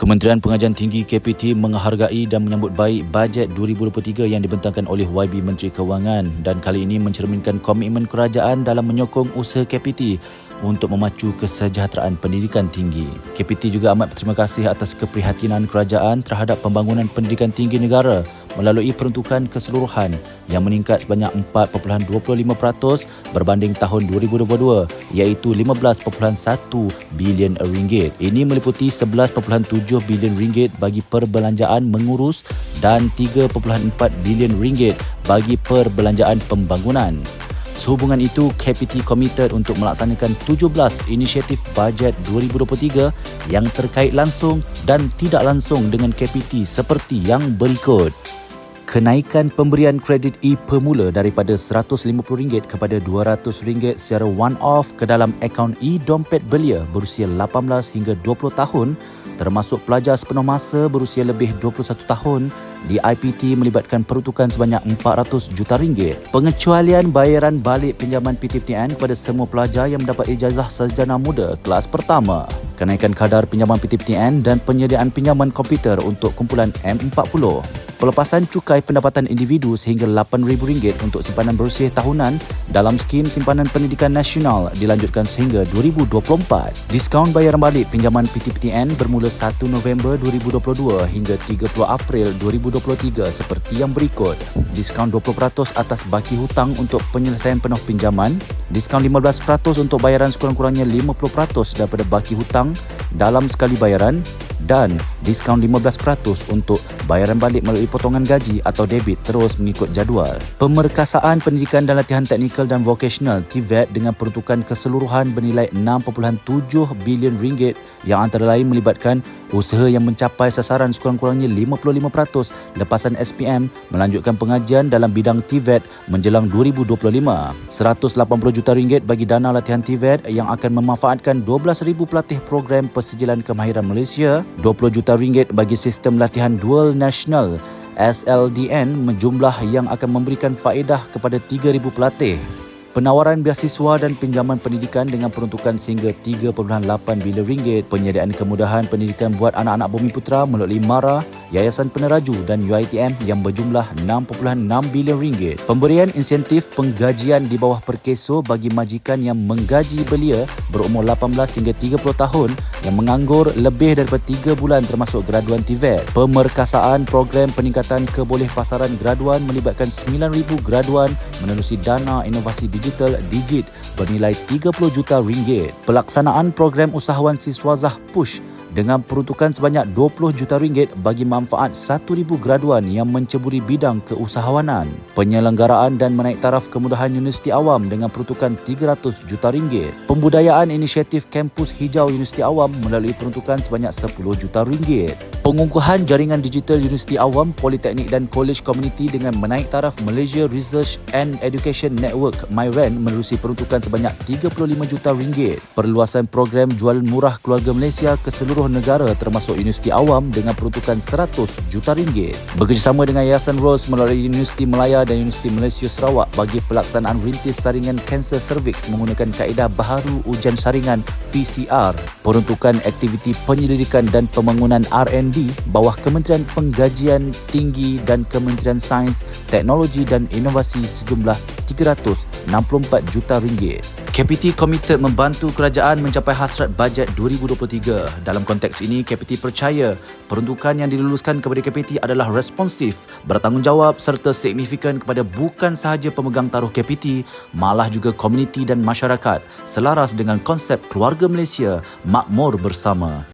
Kementerian Pengajian Tinggi KPT menghargai dan menyambut baik bajet 2023 yang dibentangkan oleh YB Menteri Kewangan dan kali ini mencerminkan komitmen kerajaan dalam menyokong usaha KPT untuk memacu kesejahteraan pendidikan tinggi. KPT juga amat berterima kasih atas keprihatinan kerajaan terhadap pembangunan pendidikan tinggi negara melalui peruntukan keseluruhan yang meningkat sebanyak 4.25% berbanding tahun 2022 iaitu 15.1 bilion ringgit. Ini meliputi 11.7 bilion ringgit bagi perbelanjaan mengurus dan 3.4 bilion ringgit bagi perbelanjaan pembangunan. Sehubungan itu, KPT komited untuk melaksanakan 17 inisiatif bajet 2023 yang terkait langsung dan tidak langsung dengan KPT seperti yang berikut. Kenaikan pemberian kredit e-Permula daripada RM150 kepada RM200 secara one-off ke dalam akaun e-Dompet Belia berusia 18 hingga 20 tahun termasuk pelajar sepenuh masa berusia lebih 21 tahun di IPT melibatkan peruntukan sebanyak RM400 juta. Pengecualian bayaran balik pinjaman PTPTN kepada semua pelajar yang mendapat ijazah sarjana muda kelas pertama. Kenaikan kadar pinjaman PTPTN dan penyediaan pinjaman komputer untuk kumpulan M40. Pelepasan cukai pendapatan individu sehingga RM8,000 untuk simpanan berusia tahunan dalam skim simpanan pendidikan nasional dilanjutkan sehingga 2024. Diskaun bayaran balik pinjaman PTPTN bermula 1 November 2022 hingga 30 April 2023 seperti yang berikut. Diskaun 20% atas baki hutang untuk penyelesaian penuh pinjaman, diskaun 15% untuk bayaran sekurang-kurangnya 50% daripada baki hutang dalam sekali bayaran dan diskaun 15% untuk bayaran balik melalui potongan gaji atau debit terus mengikut jadual. Pemerkasaan pendidikan dan latihan teknikal dan vocational TVET dengan peruntukan keseluruhan bernilai RM6.7 bilion yang antara lain melibatkan usaha yang mencapai sasaran sekurang-kurangnya 55% lepasan SPM melanjutkan pengajian dalam bidang TVET menjelang 2025. RM180 juta bagi dana latihan TVET yang akan memanfaatkan 12,000 pelatih program persijilan kemahiran Malaysia, RM20 juta bagi sistem latihan dual nasional SLDN jumlah yang akan memberikan faedah kepada 3,000 pelatih. Penawaran beasiswa dan pinjaman pendidikan dengan peruntukan sehingga RM3.8 bilion, penyediaan kemudahan pendidikan buat anak-anak Bumiputera melalui MARA, Yayasan Peneraju dan UiTM yang berjumlah RM6.6 bilion, pemberian insentif penggajian di bawah perkeso bagi majikan yang menggaji belia berumur 18 hingga 30 tahun yang menganggur lebih daripada 3 bulan termasuk graduan TVET, pemerkasaan program peningkatan kebolehpasaran graduan melibatkan 9,000 graduan menerusi dana inovasi digital Digit bernilai RM30 juta. Pelaksanaan program usahawan Siswazah Push dengan peruntukan sebanyak RM20 juta bagi manfaat 1,000 graduan yang menceburi bidang keusahawanan. Penyelenggaraan dan menaik taraf kemudahan Universiti Awam dengan peruntukan RM300 juta. Pembudayaan inisiatif kampus hijau Universiti Awam melalui peruntukan sebanyak RM10 juta. Pengukuhan jaringan digital Universiti Awam, Politeknik dan Kolej Komuniti dengan menaik taraf Malaysia Research and Education Network MyREN menerusi peruntukan sebanyak RM35 juta. Perluasan program jualan murah keluarga Malaysia ke seluruh negara termasuk Universiti Awam dengan peruntukan RM100 juta. Bekerjasama dengan Yayasan Rose melalui Universiti Melaya dan Universiti Malaysia Sarawak bagi pelaksanaan rintis saringan kanser cervix menggunakan kaedah baharu ujian saringan PCR. Peruntukan aktiviti penyelidikan dan pembangunan R&D bawah Kementerian Penggajian Tinggi dan Kementerian Sains, Teknologi dan Inovasi sejumlah RM364 juta. KPT komited membantu kerajaan mencapai hasrat bajet 2023. Dalam konteks ini, KPT percaya peruntukan yang diluluskan kepada KPT adalah responsif, bertanggungjawab serta signifikan kepada bukan sahaja pemegang taruh KPT, malah juga komuniti dan masyarakat, selaras dengan konsep keluarga Malaysia makmur bersama.